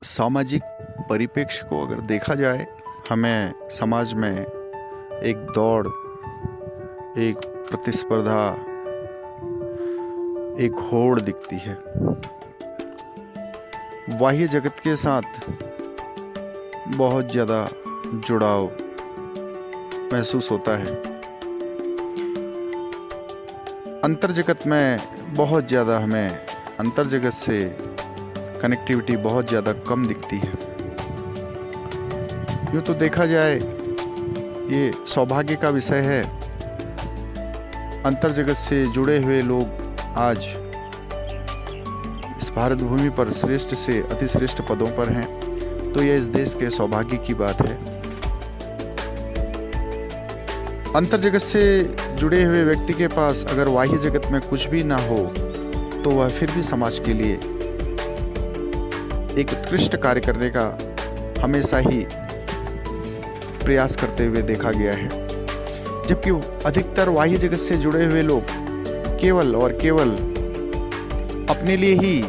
सामाजिक परिप्रेक्ष्य को अगर देखा जाए, हमें समाज में एक दौड़, एक प्रतिस्पर्धा, एक होड़ दिखती है। बाह्य जगत के साथ बहुत ज़्यादा जुड़ाव महसूस होता है। अंतर जगत में बहुत ज़्यादा हमें अंतर जगत से कनेक्टिविटी बहुत ज़्यादा कम दिखती है। यूँ तो देखा जाए, ये सौभाग्य का विषय है। अंतर जगत से जुड़े हुए लोग आज इस भारत भूमि पर श्रेष्ठ से अतिश्रेष्ठ पदों पर हैं, तो यह इस देश के सौभाग्य की बात है। अंतर जगत से जुड़े हुए व्यक्ति के पास अगर बाह्य जगत में कुछ भी ना हो, तो वह फिर भी समाज के लिए एक उत्कृष्ट कार्य करने का हमेशा ही प्रयास करते हुए देखा गया है। जबकि अधिकतर बाह्य जगत से जुड़े हुए लोग केवल और केवल अपने लिए ही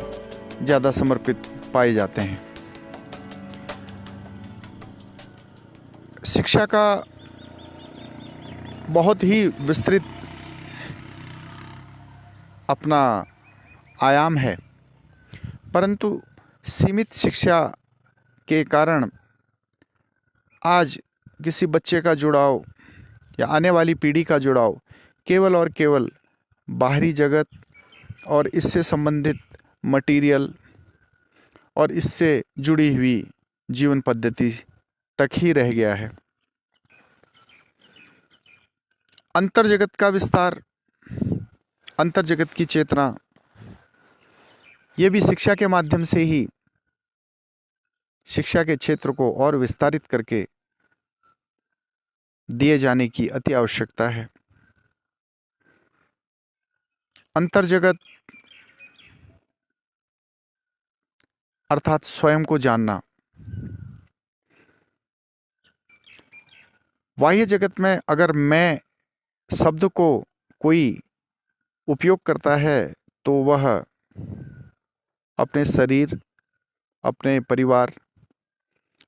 ज़्यादा समर्पित पाए जाते हैं। शिक्षा का बहुत ही विस्तृत अपना आयाम है, परंतु सीमित शिक्षा के कारण आज किसी बच्चे का जुड़ाव या आने वाली पीढ़ी का जुड़ाव केवल और केवल बाहरी जगत और इससे संबंधित मटेरियल और इससे जुड़ी हुई जीवन पद्धति तक ही रह गया है। अंतर जगत का विस्तार, अंतर जगत की चेतना, ये भी शिक्षा के माध्यम से ही शिक्षा के क्षेत्र को और विस्तारित करके दिए जाने की अति आवश्यकता है। अंतर जगत अर्थात स्वयं को जानना। बाह्य जगत में अगर मैं शब्द को कोई उपयोग करता है, तो वह अपने शरीर, अपने परिवार,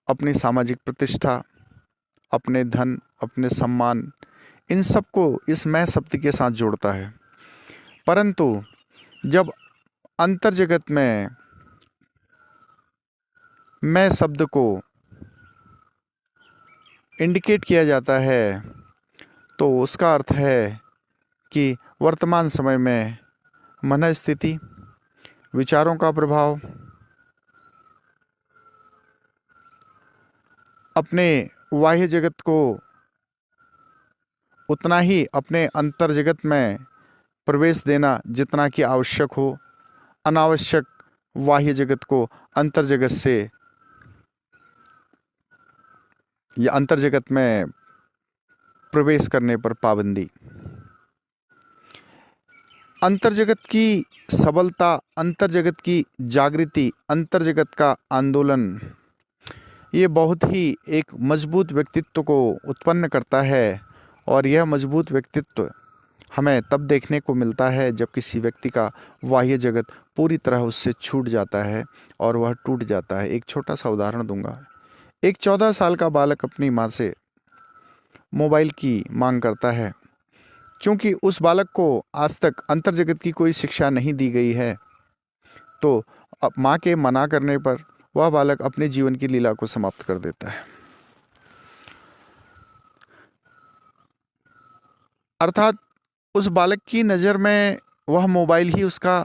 अपनी सामाजिक प्रतिष्ठा, अपने धन, अपने सम्मान, इन सब को इस मैं शब्द के साथ जोड़ता है। परंतु जब अंतर जगत में मैं शब्द को इंडिकेट किया जाता है, तो उसका अर्थ है कि वर्तमान समय में मन स्थिति, विचारों का प्रभाव, अपने बाह्य जगत को उतना ही अपने अंतर जगत में प्रवेश देना जितना कि आवश्यक हो, अनावश्यक बाह्य जगत को अंतर जगत से या अंतर जगत में प्रवेश करने पर पाबंदी। अंतर जगत की सबलता, अंतर जगत की जागृति, अंतर जगत का आंदोलन, ये बहुत ही एक मजबूत व्यक्तित्व को उत्पन्न करता है। और यह मजबूत व्यक्तित्व हमें तब देखने को मिलता है जब किसी व्यक्ति का बाह्य जगत पूरी तरह उससे छूट जाता है और वह टूट जाता है। एक छोटा सा उदाहरण दूंगा। एक 14 साल का बालक अपनी माँ से मोबाइल की मांग करता है। क्योंकि उस बालक को आज तक अंतर जगत की कोई शिक्षा नहीं दी गई है, तो अब माँ के मना करने पर वह बालक अपने जीवन की लीला को समाप्त कर देता है। अर्थात उस बालक की नज़र में वह मोबाइल ही उसका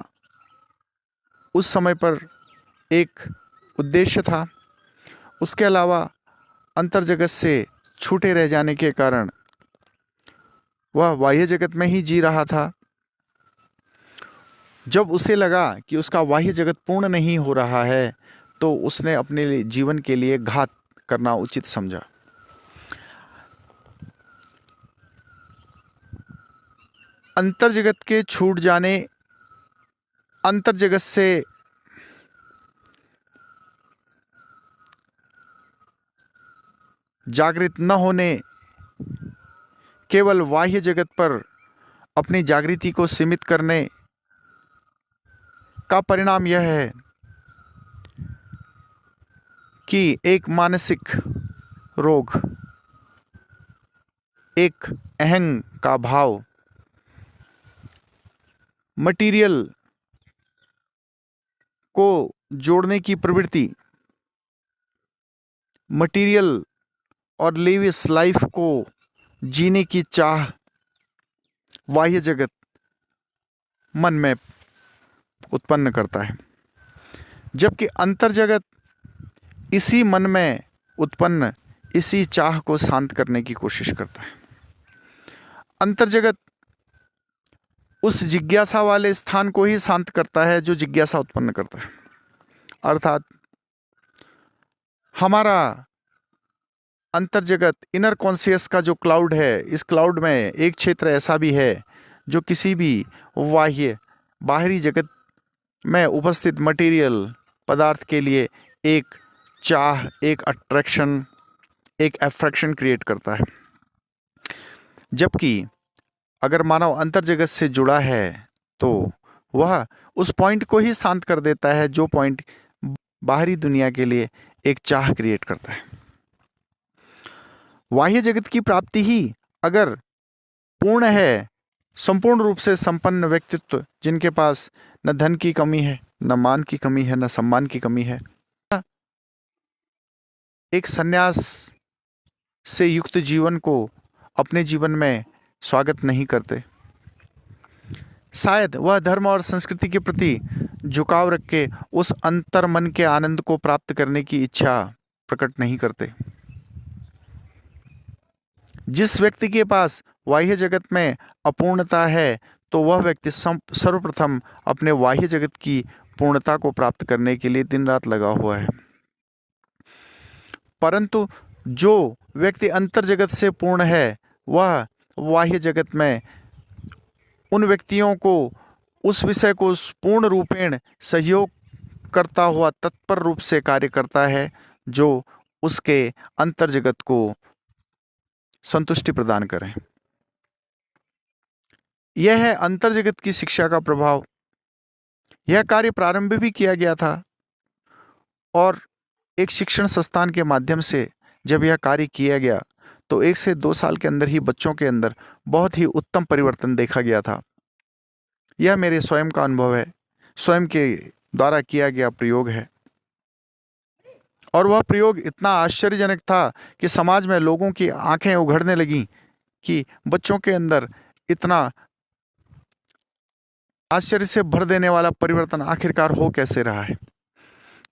उस समय पर एक उद्देश्य था। उसके अलावा अंतर जगत से छूटे रह जाने के कारण वह बाह्य जगत में ही जी रहा था। जब उसे लगा कि उसका बाह्य जगत पूर्ण नहीं हो रहा है, तो उसने अपने जीवन के लिए घात करना उचित समझा। अंतर जगत के छूट जाने, अंतर जगत से जागृत न होने, केवल बाह्य जगत पर अपनी जागृति को सीमित करने का परिणाम यह है कि एक मानसिक रोग, एक अहंग का भाव, मटेरियल को जोड़ने की प्रवृत्ति, मटेरियल और लेविस लाइफ को जीने की चाह बाह्य जगत मन में उत्पन्न करता है, जबकि अंतर जगत इसी मन में उत्पन्न इसी चाह को शांत करने की कोशिश करता है। अंतर जगत उस जिज्ञासा वाले स्थान को ही शांत करता है जो जिज्ञासा उत्पन्न करता है। अर्थात हमारा अंतर जगत, इनर कॉन्शियस का जो क्लाउड है, इस क्लाउड में एक क्षेत्र ऐसा भी है जो किसी भी बाहरी जगत में उपस्थित मटेरियल पदार्थ के लिए एक चाह, एक अट्रैक्शन, एक अट्रैक्शन क्रिएट करता है। जबकि अगर मानव अंतर जगत से जुड़ा है तो वह उस पॉइंट को ही शांत कर देता है जो पॉइंट बाहरी दुनिया के लिए एक चाह क्रिएट करता है। बाह्य जगत की प्राप्ति ही अगर पूर्ण है, संपूर्ण रूप से संपन्न व्यक्तित्व जिनके पास न धन की कमी है, न मान की कमी है, न सम्मान की कमी है, एक सन्यास से युक्त जीवन को अपने जीवन में स्वागत नहीं करते। शायद वह धर्म और संस्कृति के प्रति झुकाव रख के उस अंतर मन के आनंद को प्राप्त करने की इच्छा प्रकट नहीं करते। जिस व्यक्ति के पास बाह्य जगत में अपूर्णता है तो वह व्यक्ति सर्वप्रथम अपने बाह्य जगत की पूर्णता को प्राप्त करने के लिए दिन रात लगा हुआ है। परंतु जो व्यक्ति अंतर जगत से पूर्ण है वह बाह्य जगत में उन व्यक्तियों को उस विषय को पूर्ण रूपेण सहयोग करता हुआ तत्पर रूप से कार्य करता है जो उसके अंतर जगत को संतुष्टि प्रदान करें। यह है अंतर जगत की शिक्षा का प्रभाव। यह कार्य प्रारंभ भी किया गया था और एक शिक्षण संस्थान के माध्यम से जब यह कार्य किया गया तो 1 से 2 साल के अंदर ही बच्चों के अंदर बहुत ही उत्तम परिवर्तन देखा गया था। यह मेरे स्वयं का अनुभव है, स्वयं के द्वारा किया गया प्रयोग है। और वह प्रयोग इतना आश्चर्यजनक था कि समाज में लोगों की आंखें उघड़ने लगीं कि बच्चों के अंदर इतना आश्चर्य से भर देने वाला परिवर्तन आखिरकार हो कैसे रहा है।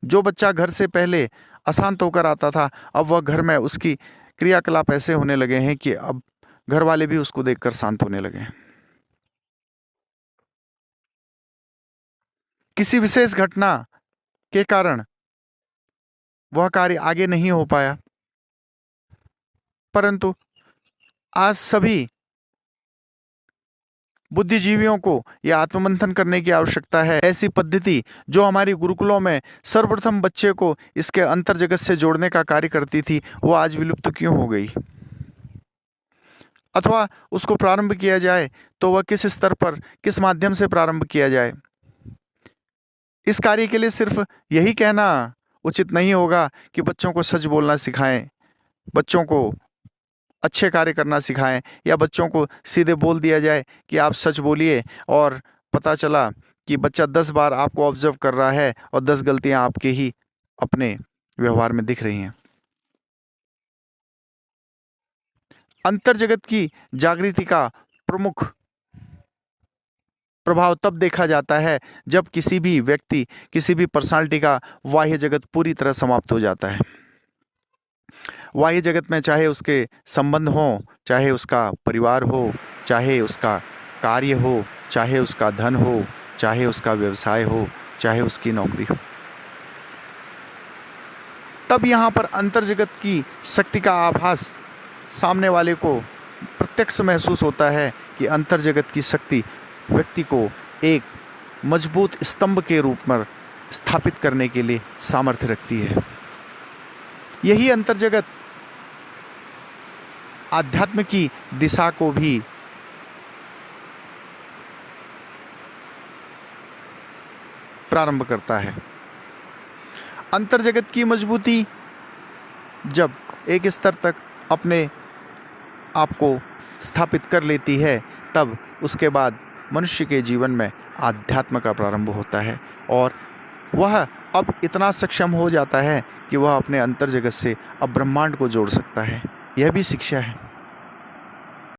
जो बच्चा घर से पहले अशांत होकर आता था, अब वह घर में उसकी क्रियाकलाप ऐसे होने लगे हैं कि अब घर वाले भी उसको देखकर शांत होने लगे हैं। किसी विशेष घटना के कारण वह कार्य आगे नहीं हो पाया, परंतु आज सभी बुद्धिजीवियों को यह आत्ममंथन करने की आवश्यकता है। ऐसी पद्धति जो हमारी गुरुकुलों में सर्वप्रथम बच्चे को इसके अंतर जगत से जोड़ने का कार्य करती थी, वो आज विलुप्त क्यों हो गई? अथवा उसको प्रारंभ किया जाए तो वह किस स्तर पर, किस माध्यम से प्रारंभ किया जाए? इस कार्य के लिए सिर्फ यही कहना उचित नहीं होगा कि बच्चों को सच बोलना सिखाएं, बच्चों को अच्छे कार्य करना सिखाएं, या बच्चों को सीधे बोल दिया जाए कि आप सच बोलिए और पता चला कि बच्चा 10 बार आपको ऑब्जर्व कर रहा है और 10 गलतियां आपके ही अपने व्यवहार में दिख रही हैं। अंतर जगत की जागृति का प्रमुख प्रभाव तब देखा जाता है जब किसी भी व्यक्ति, किसी भी पर्सनालिटी का बाह्य जगत पूरी तरह समाप्त हो जाता है। बाह्य जगत में चाहे उसके संबंध हो, चाहे उसका परिवार हो, चाहे उसका कार्य हो, चाहे उसका धन हो, चाहे उसका व्यवसाय हो, चाहे उसकी नौकरी हो, तब यहाँ पर अंतर जगत की शक्ति का आभास सामने वाले को प्रत्यक्ष महसूस होता है कि अंतर जगत की शक्ति व्यक्ति को एक मजबूत स्तंभ के रूप में स्थापित करने के लिए सामर्थ्य रखती है। यही अंतर जगत आध्यात्म की दिशा को भी प्रारंभ करता है। अंतर जगत की मजबूती जब एक स्तर तक अपने आप को स्थापित कर लेती है, तब उसके बाद मनुष्य के जीवन में आध्यात्म का प्रारंभ होता है और वह अब इतना सक्षम हो जाता है कि वह अपने अंतर जगत से अब ब्रह्मांड को जोड़ सकता है। यह भी शिक्षा है।